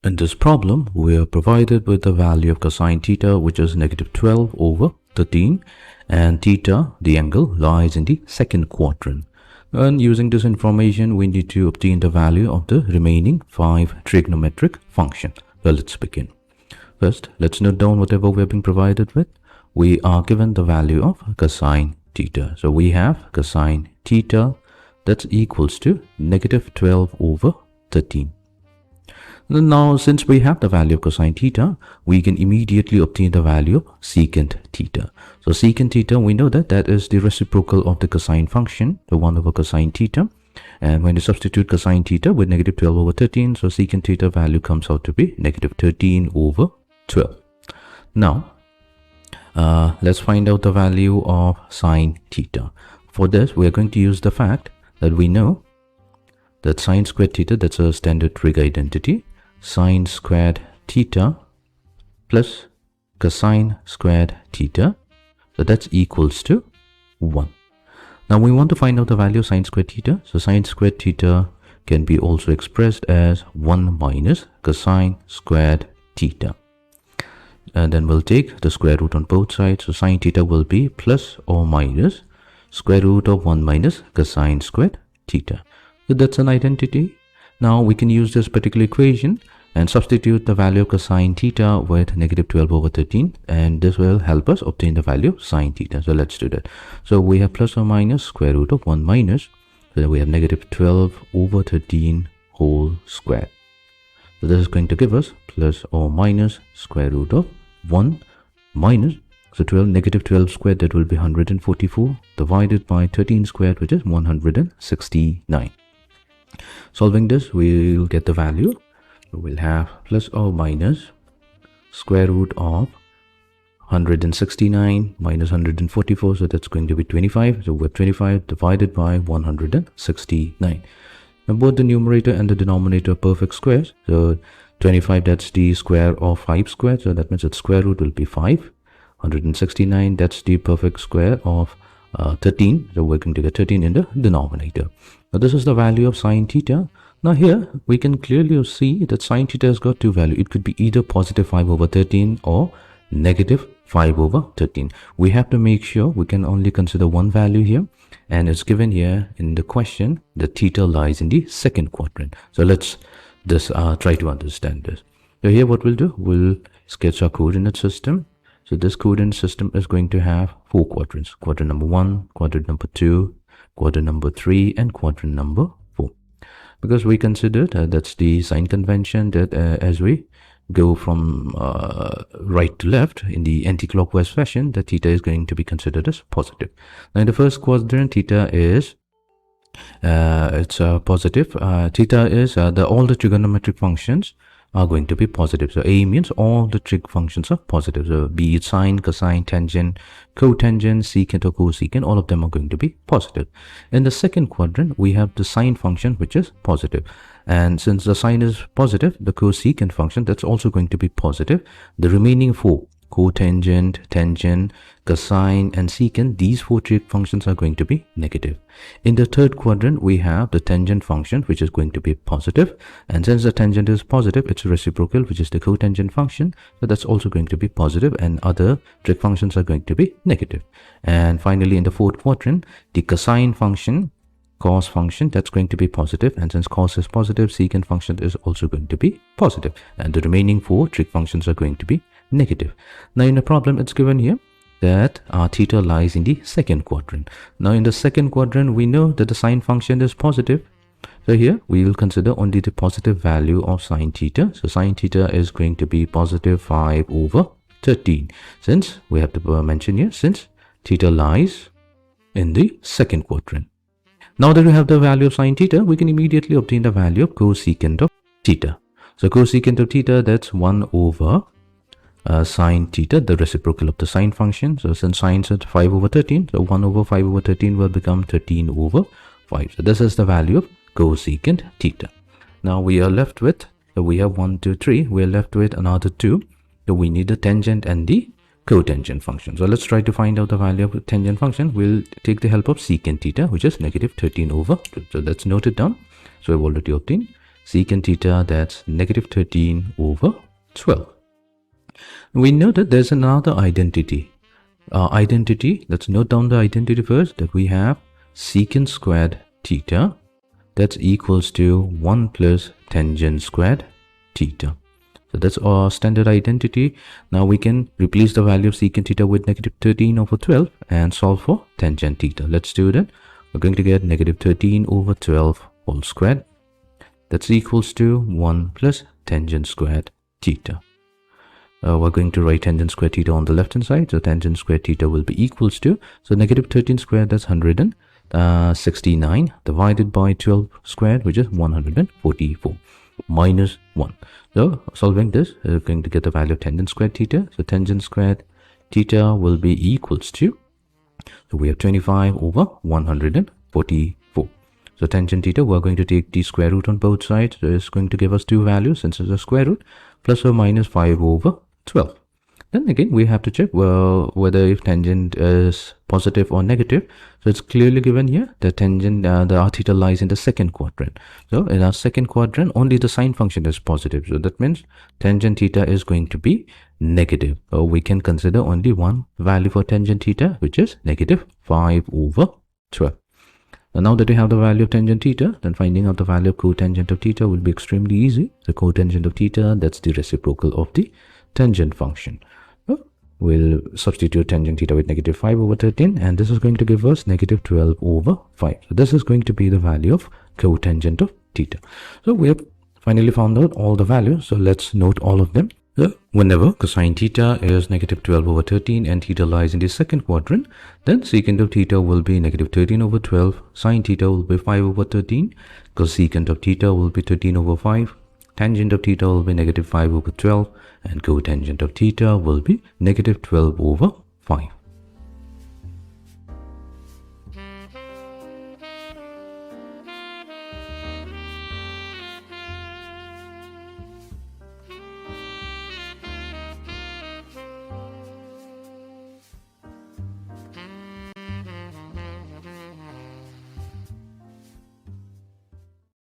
In this problem, we are provided with the value of cosine theta, which is negative 12 over 13, and theta, the angle, lies in the second quadrant. And using this information, we need to obtain the value of the remaining 5 trigonometric functions. Well, let's begin. First, let's note down whatever we have been provided with. We are given the value of cosine theta. So we have cosine theta that's equals to negative 12 over 13. Now, since we have the value of cosine theta, we can immediately obtain the value of secant theta. So secant theta, we know that that is the reciprocal of the cosine function, the 1 over cosine theta. And when you substitute cosine theta with negative 12 over 13, so secant theta value comes out to be negative 13 over 12. Now, let's find out the value of sine theta. For this, we are going to use the fact that we know that sine squared theta, that's a standard trig identity, sine squared theta plus cosine squared theta, so that's equals to 1. Now we want to find out the value of sine squared theta. So sine squared theta can be also expressed as 1 minus cosine squared theta, and then we'll take the square root on both sides. So sine theta will be plus or minus square root of 1 minus cosine squared theta. So that's an identity. Now we can use this particular equation and substitute the value of cosine theta with negative 12 over 13, and this will help us obtain the value of sine theta. So let's do that. So we have plus or minus square root of 1 minus, so then we have negative 12 over 13 whole square. So this is going to give us plus or minus square root of 1 minus, so 12, negative 12 squared, that will be 144, divided by 13 squared, which is 169. Solving this, we will get the value. We'll have plus or minus square root of 169 minus 144, so that's going to be 25. So we have 25 divided by 169. Now both the numerator and the denominator are perfect squares. So 25, that's the square of 5 squared, so that means its square root will be 5. 169, that's the perfect square of 13, so we're going to get 13 in the denominator. Now this is the value of sine theta. Now here we can clearly see that sine theta has got two values. It could be either positive 5 over 13 or negative 5 over 13. We have to make sure we can only consider one value here, and it's given here in the question that theta lies in the second quadrant. So let's just try to understand this. So here what we'll do, we'll sketch our coordinate system. So this coordinate system is going to have 4 quadrants: quadrant number 1, quadrant number 2, quadrant number 3, and quadrant number 4. Because we considered that's the sign convention that as we go from right to left in the anti-clockwise fashion, the theta is going to be considered as positive. Now in the first quadrant, theta is positive. Theta is all the trigonometric functions are going to be positive. So A means all the trig functions are positive. So be it sine, cosine, tangent, cotangent, secant or cosecant, all of them are going to be positive. In the second quadrant, we have the sine function, which is positive. And since the sine is positive, the cosecant function, that's also going to be positive. The remaining 4, cotangent, tangent, cosine, and secant, these 4 trig functions are going to be negative. In the third quadrant, we have the tangent function, which is going to be positive. And since the tangent is positive, its reciprocal, which is the cotangent function, so that's also going to be positive, and other trig functions are going to be negative. And finally, in the fourth quadrant, the cosine function, cos function, that's going to be positive, and since cos is positive, secant function is also going to be positive, and the remaining 4 trig functions are going to be negative. Now in the problem, it's given here that our theta lies in the second quadrant. Now in the second quadrant, we know that the sine function is positive. So here we will consider only the positive value of sine theta. So sine theta is going to be positive 5 over 13. Since we have to mention here, since theta lies in the second quadrant. Now that we have the value of sine theta, we can immediately obtain the value of cosecant of theta. So cosecant of theta, that's 1 over sine theta, the reciprocal of the sine function. So since sine is at 5 over 13, so 1 over 5 over 13 will become 13 over 5. So this is the value of cosecant theta. Now we are left with, so we have 1, 2, 3. We are left with another 2. So we need the tangent and the cotangent function. So let's try to find out the value of the tangent function. We'll take the help of secant theta, which is negative 13 over 2. So let's note it down. So we've already obtained secant theta, that's negative 13 over 12. We know that there's another identity. Let's note down the identity first, that we have secant squared theta, that's equals to 1 plus tangent squared theta. So that's our standard identity. Now we can replace the value of secant theta with negative 13 over 12 and solve for tangent theta. Let's do that. We're going to get negative 13 over 12 whole squared. That's equals to 1 plus tangent squared theta. We're going to write tangent squared theta on the left hand side. So tangent squared theta will be equals to, so negative 13 squared, that's 169 divided by 12 squared, which is 144, minus 1. So solving this, we're going to get the value of tangent squared theta. So tangent squared theta will be equals to, so we have 25 over 144. So tangent theta, we're going to take the square root on both sides. So it's going to give us two values since it's a square root, plus or minus 5 over 12. Then again, we have to check whether if tangent is positive or negative. So it's clearly given here that tangent, the r theta lies in the second quadrant. So in our second quadrant, only the sine function is positive. So that means tangent theta is going to be negative. So we can consider only one value for tangent theta, which is negative 5 over 12. Now that we have the value of tangent theta, then finding out the value of cotangent of theta will be extremely easy. The cotangent of theta, that's the reciprocal of the tangent function. We'll substitute tangent theta with negative 5 over 13, and this is going to give us negative 12 over 5. So this is going to be the value of cotangent of theta. So we have finally found out all the values. So let's note all of them. So whenever cosine theta is negative 12 over 13 and theta lies in the second quadrant, then secant of theta will be negative 13 over 12, sine theta will be 5 over 13, cosecant of theta will be 13 over 5, tangent of theta will be negative 5 over 12, and cotangent of theta will be negative 12 over 5.